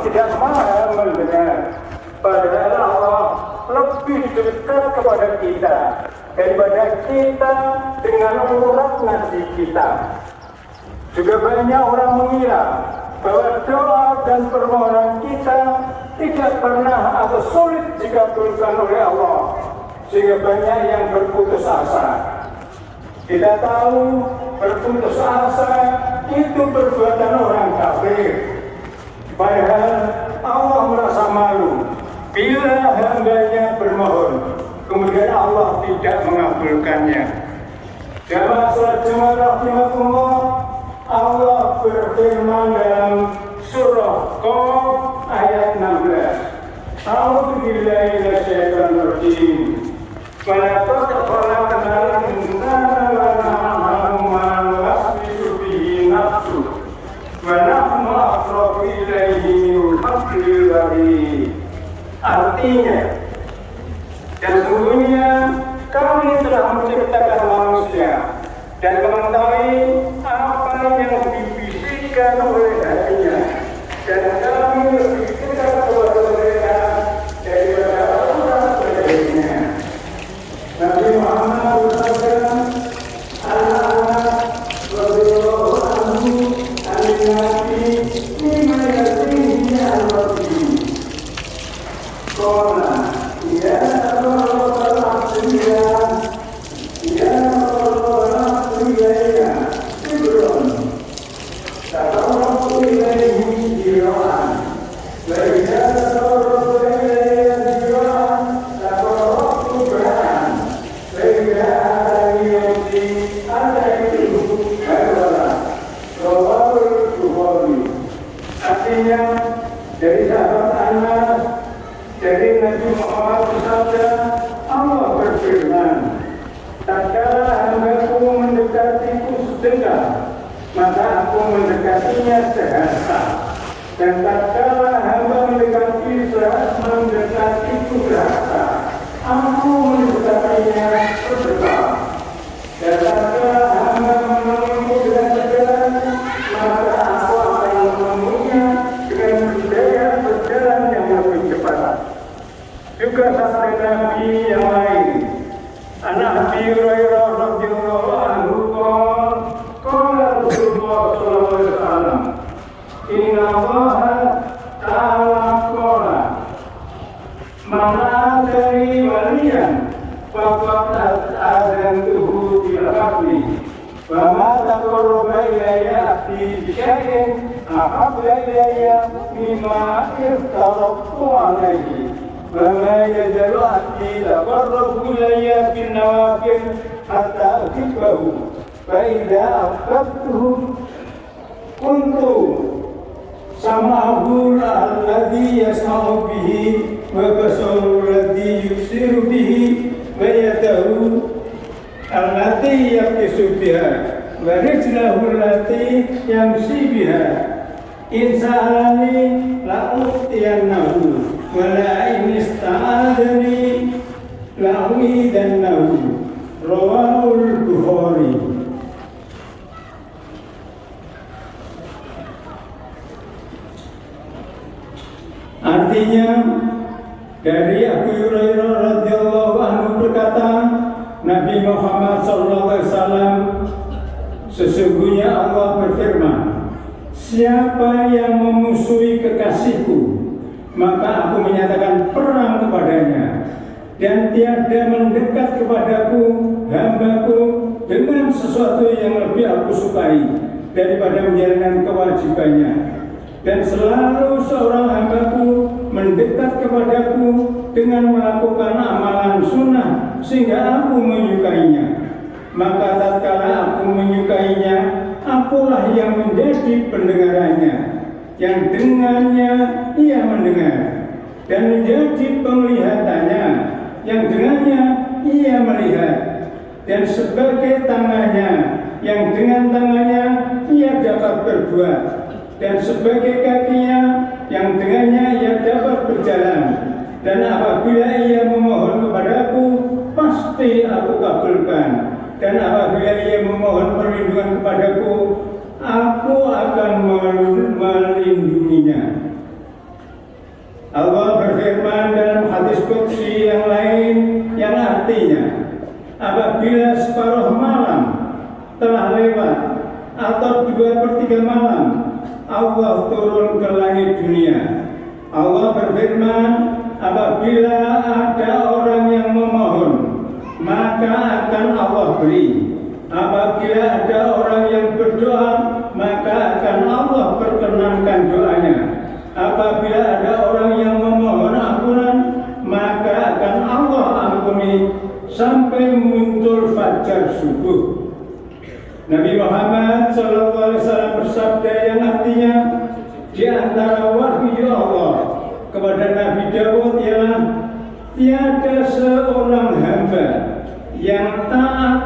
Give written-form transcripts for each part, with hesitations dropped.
tidak maha mendengar. Padahal Allah lebih dekat kepada kita daripada kita dengan urat nasi kita. Juga banyak orang mengira bahwa doa dan permohonan kita tidak pernah atau sulit dikabulkan oleh Allah, sehingga banyak yang berputus asa. Kita tahu berputus asa itu perbuatan orang kafir. Padahal Allah merasa malu bila hambanya bermohon, kemudian Allah tidak mengabulkannya. Jamaah salat Jumat rahimakumullah, Allah berfirman dalam surah Qaf ayat 16. A'udzu billahi minasyaitonir rajim. Wa laqad khalaqnal insana wa na'lamu ma tuwaswisu bihi nafsuhu wa nahnu aqrabu ilaihi min hablil warid. Artinya, dan sesungguhnya kami telah menciptakan manusia dan mengetahui apa yang dibisikkan oleh hatinya, dan kami lebih dekat kepada mereka daripada orang lainnya. Nabi Muhammad bersabda, anak-anak radhiyallahu anhu an-nabi mimma yatihi al-rabbi. Qala ya rabbal alamin ya rabbal alamin ibron ta'awwadu ilayhi jiran wa idza ta'awwadu ilayhi jiran ta'awwadu ba'an wa idza ayyati alaihi halala rawahul Bukhari. Artinya dari sahabat Anas, dari Nabi Muhammad bersabda, Allah berfirman, tatkala hambaku mendekatiku sedengar, maka aku mendekatinya sehasta. Dan tatkala hamba mendekatiku sehasta, aku mendekatinya sedekat. Dan tatkala hamba menemuiku dengan berjalan, maka aku akan menemuinya dengan berjalan yang lebih cepat. Juga sabda Nabi yang lain, anak Abi Hurairah radhiyallahu anhu qala Rasulullah sallallahu alaihi wasallam, inna Allah ta'ala qala man adari waliyan faqad azantuhu bil haqli wa ma taqarraba ilayya abdi bi syai'in ahabba ilayya mimma iftaratu alayhi. وما يزال عبدي يتقرب إلي بالنوافل حتى أحبه فإذا أحببته كنت سمعه الذي يسمع به وبصره الذي يبصر به ويده التي يبطش بها ورجله التي يمشي بها إن سألني لأعطينه ولئن استعاذني لأعيذنه رواه البخاري. Artinya dari Abu Hurairah radhiyallahu anhu berkata, Nabi Muhammad sallallahu alaihi wasallam, sesungguhnya Allah berfirman, siapa yang memusuhi kekasihku, maka aku menyatakan perang kepadanya, dan tiada mendekat kepadaku hambaku dengan sesuatu yang lebih aku sukai daripada menjalankan kewajibannya. Dan selalu seorang hambaku mendekat kepadaku dengan melakukan amalan sunnah sehingga aku menyukainya. Maka tatkala aku menyukainya, akulah yang menjadi pendengarannya, yang dengannya ia mendengar, dan menjadi penglihatannya, yang dengannya ia melihat, dan sebagai tangannya, yang dengan tangannya ia dapat berbuat, dan sebagai kakinya, yang dengannya ia dapat berjalan. Dan apabila ia memohon kepadaku, pasti aku kabulkan. Dan apabila ia memohon perlindungan kepadaku, aku akan melindunginya. Allah berfirman dalam hadis qudsi yang lain yang artinya, apabila separuh malam telah lewat atau 2/3 malam, Allah turun ke langit dunia. Allah berfirman, apabila ada orang yang memohon, maka akan Allah beri. Apabila ada orang yang berdoa, maka akan Allah perkenankan doanya. Apabila ada orang yang memohon ampunan, maka akan Allah ampuni sampai muncul fajar subuh. Nabi Muhammad SAW bersabda yang artinya, di antara wahyu Allah kepada Nabi Dawud ialah, tiada seorang hamba yang taat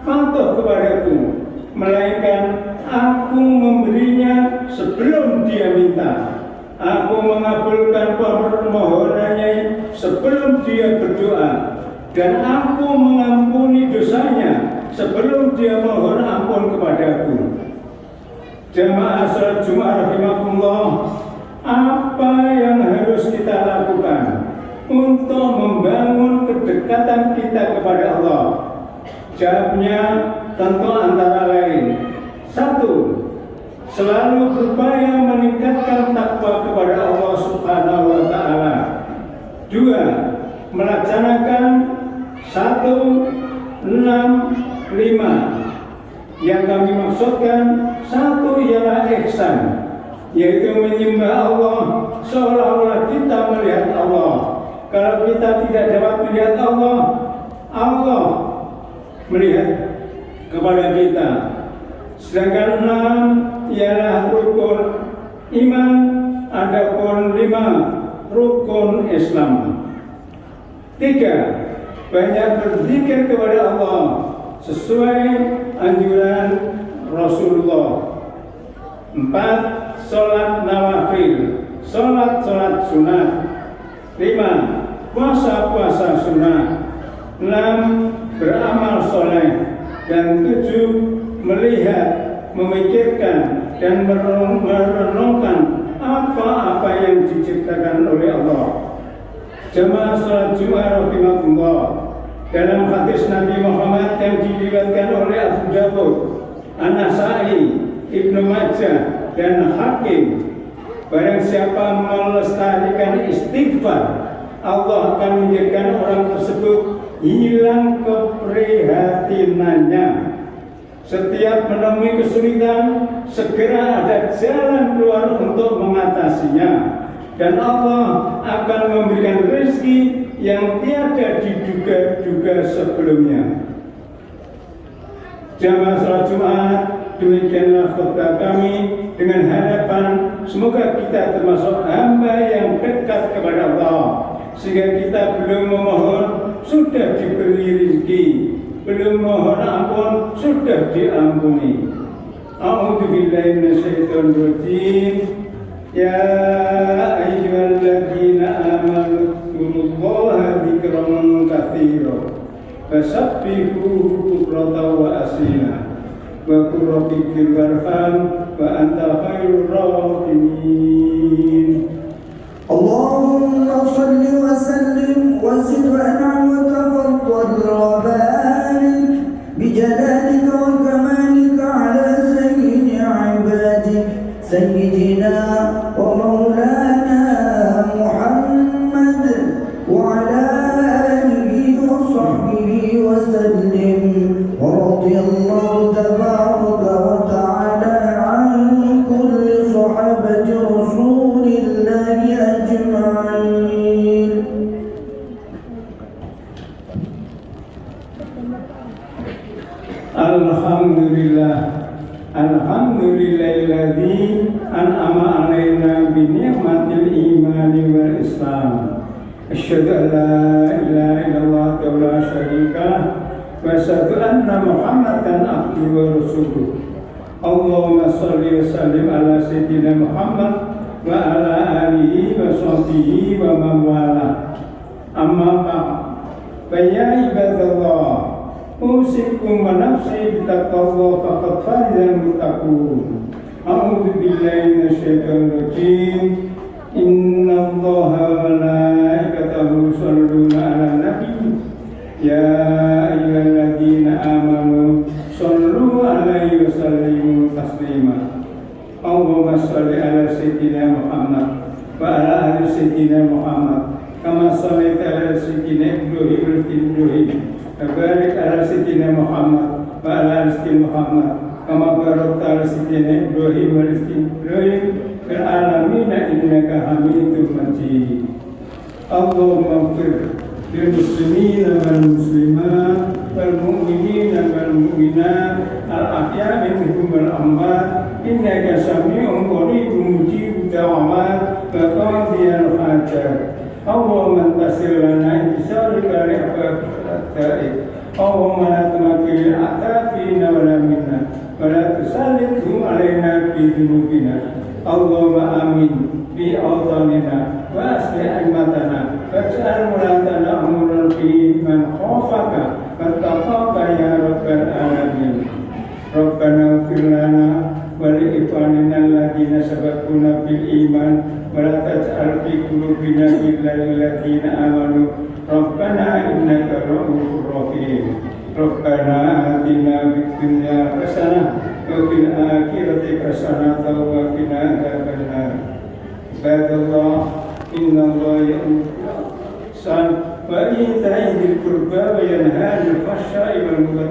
patuh kepadaku, melainkan aku memberinya sebelum dia minta. Aku mengabulkan permohonannya sebelum dia berdoa, dan aku mengampuni dosanya sebelum dia mohon ampun kepadaku. Jamaah salat Jumat rahimakumullah, apa yang harus kita lakukan untuk membangun kedekatan kita kepada Allah? Jawabnya tentu antara lain: 1. Selalu berupaya meningkatkan takwa kepada Allah Subhanahu wa Ta'ala. 2. Melaksanakan 1, 6, 5. Yang kami maksudkan, 1 ialah ihsan, yaitu menyembah Allah seolah-olah kita melihat Allah. Kalau kita tidak dapat melihat Allah, Allah melihat kepada kita. Sedangkan 6 ialah rukun iman, adapun 5 rukun Islam. 3. Banyak berzikir kepada Allah sesuai anjuran Rasulullah. 4. Sholat nawafil, sholat sunat. 5. Puasa sunnah. 6. Beramal soleh. Dan 7. Melihat, memikirkan, dan merenungkan apa-apa yang diciptakan oleh Allah. Jamaah salat Jumat rahimakumullah, dalam hadis Nabi Muhammad yang diriwayatkan oleh Abu Dawud, An-Nasa'i, Ibnu Majah, dan Hakim, barang siapa melestarikan istighfar, Allah akan menjadikan orang tersebut hilang keprihatinannya. Setiap menemui kesulitan, segera ada jalan keluar untuk mengatasinya. Dan Allah akan memberikan rezeki yang tiada diduga-duga sebelumnya. Jamaah salat Jumat, demikianlah khutbah kami dengan harapan semoga kita termasuk hamba yang dekat kepada Allah, sehingga kita belum memohon sudah diberi rezeki, belum mohon ampun sudah diampuni. A'udzu billahi minasyaitonir rajim. Ya ayyuhalladzina amanu dzkurullaha dzikran katsiran fasabbihuhu bukratan wa asila wa qul rabbi ighfir warham wa anta khairur rahimin. Allahumma shalli wa sallim wa zid wa an'am wa tafaddal wa barik bijalalika wa kamalika ala sayyidi ibadik sayyidina wa maulana Muhammad wa ala alihi wa sahbihi wa sallim wa radiyallahu tabaraka wa ta'ala an kulli sahabati rasulillahi ajma'in. Alhamdulillahilladzi an'ama 'alaina bi ni'matil imani wal islam. Asyhadu an la ilaha illallah wa la syarika lah wa asyhadu anna Muhammadan abduhu wa rasuluh. Allahumma shalli wa sallim ala sayyidina Muhammad wa ala alihi wa sahbihi wa man wala. Amma ba'd. Fa ya ibadallah, usikum wa nafsi bitaqwallah faqad fazal muttaqun. A'udzu billahi minasyaitonir rajim. Inna Allaha wa malaikatahu yusholluna 'alan nabi ya ayyuhalladzina amanu shollu 'alaihi wa sallimu taslima. Allahumma sholli 'ala sayyidina Muhammad wa 'ala ali sayyidina Muhammad kama shallaita 'ala sayyidina Ibrahim wa barik 'ala sayyidina Muhammad wa 'ala ali sayyidina Muhammad kama barakta 'ala sayyidina Ibrahim wa 'ala sayyidina Ibrahim fil alamin innaka Hamidum Majid. Allahumma ighfir lil muslimina wal muslimat wal mu'minina wal mu'minat al ahya'i minhum wal amwat innaka sami'un qaribun mujibud da'awat wa qadiyal hajat. Allahumma tasir lana intisarika li abadil. Allahumma la tumakkil a'tafina wa la minna wa la tusallithum alaina bi dhunubina. Allahumma amin bi awtanina wa aslih aimatana waj'al mulatana umuran fi man khafaka wattaqaka ya rabbal alamin. Rabbana ighfir lana wa li ikhwanina alladhina sabaquna bil iman wa la taj'al fi qulubina ghillan lil ladzina amanu Rabbana innaka ra'ufur rahim. Rabbana atina fid dunya hasanah wa fil akhirati hasanah wa qina adzabannar. Ibadallah, innallaha ya'muru bil ihsan wa ita'i dzil qurba wa yanha 'anil fahsya'i wal munkar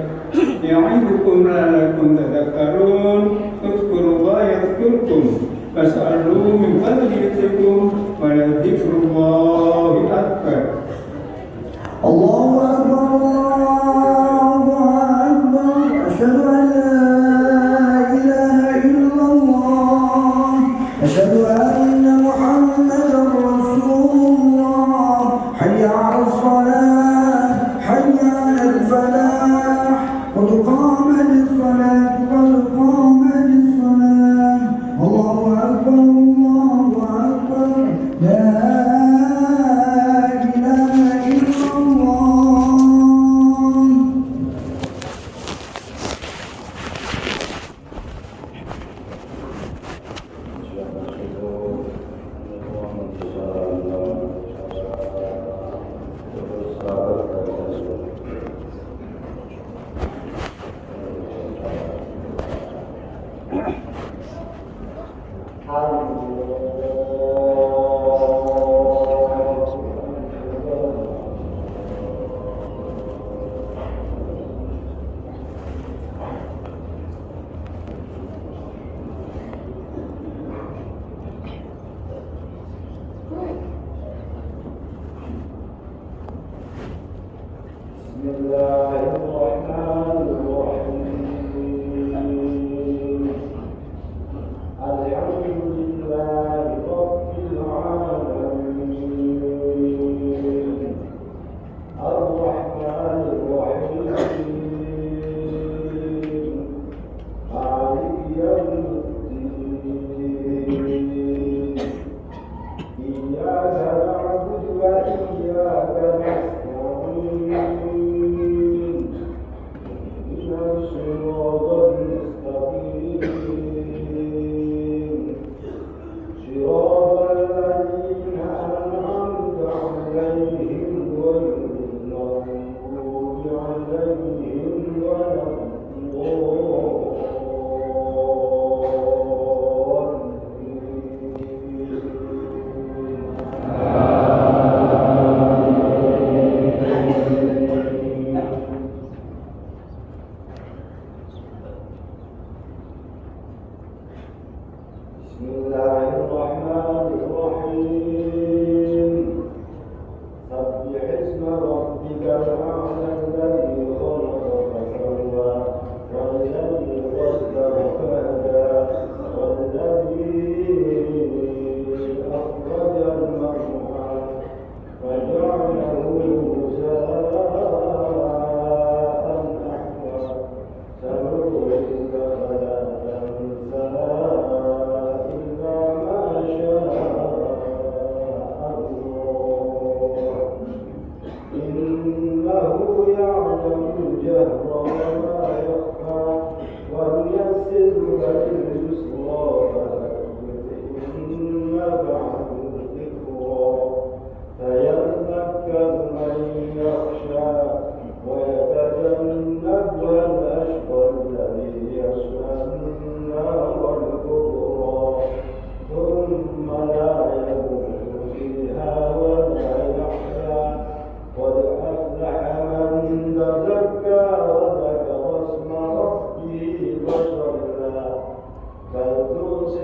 ya'idukum la'allakum tadhakkarun. Udhkurullaha yadhkurkum was'aluhu min fadlihi wa la dzikrullahi akbar. Allahu Akbar, Allahu Akbar, asyhadu an la ilaha illallah, asyhadu anna Muhammadar Rasulullah. Hayya 'alas shalah, hayya 'alal falah, qad qamatis salat, qad qamatis salat. Allahu Akbar, Allahu Akbar, la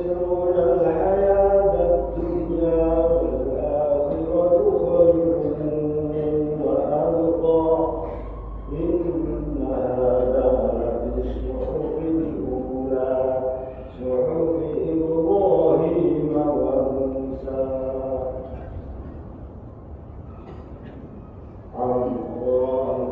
وتؤثرون الحياة الدنيا والآخرة خير وأبقى إن هذا لفي الصحف الأولى صحف إبراهيم وموسى الله أكبر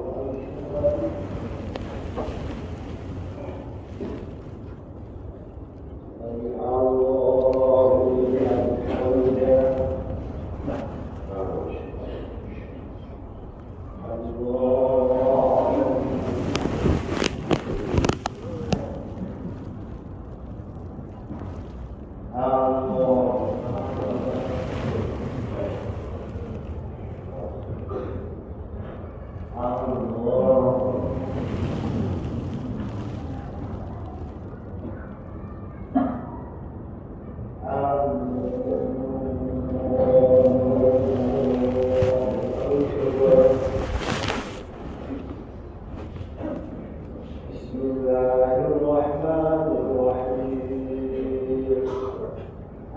بسم الله الرحمن الرحيم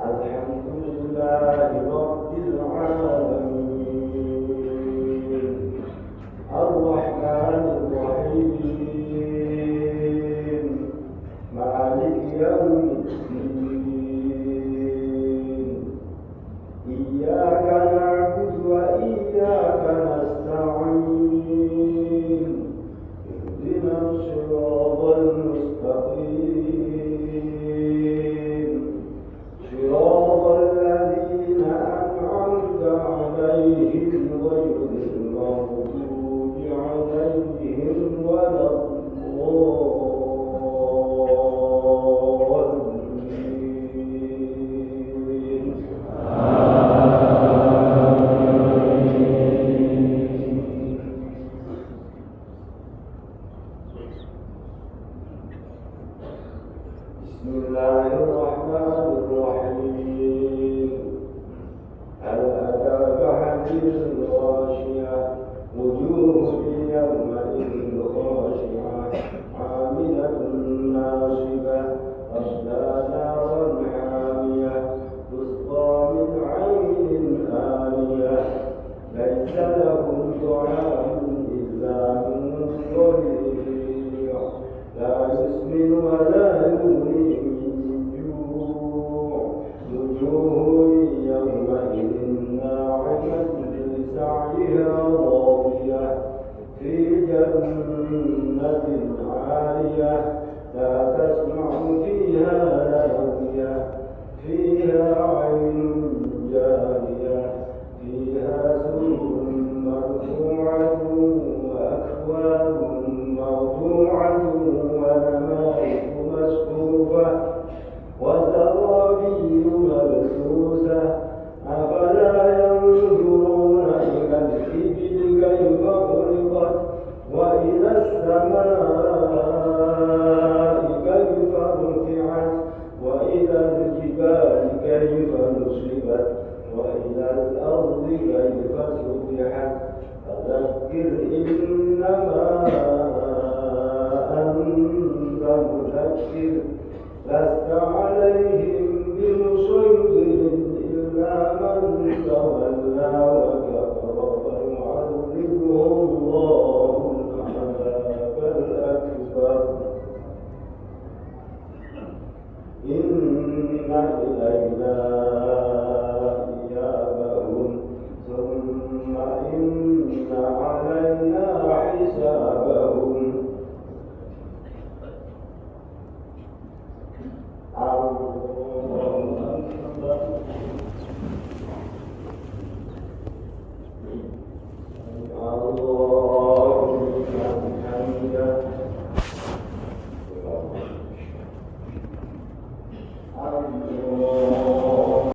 الحمد لله رب العالمين الرحمن الرحيم مالك يوم الدين إياك نعبد وإياك نستعين اهدنا الصراط المستقيم صراط الذين أنعمت عليهم غير المغضوب عليهم ولا الضالين بسم الله الرحمن الرحيم هل أتاك حديث الغاشية وجوه يومئذ خاشعة عاملة ناصبة تصلى نارا حامية تسقى من عين آنية ليس لهم طعام إلا من ضريع لا يسمن ولا يغني من جوع وجوه يومئذ ناعمة لسعيها راضية في جنة عالية لا تسمع فيها لاغية فيها عين جارية فيها سرر مرفوعة وأكواب موضوعة ونمارق مصفوفة وزرابي مبثوثة أفلا ينظرون إلى الإبل كيف خلقت وإلى السماء كيف رفعت وإلى الجبال كيف نصبت وإلى الأرض كيف سطحت فذكر إنما أنت مذكر لست عليهم بمسيطر إلا من تولى وكفر فيعذبه الله العذاب الأكبر إن إلينا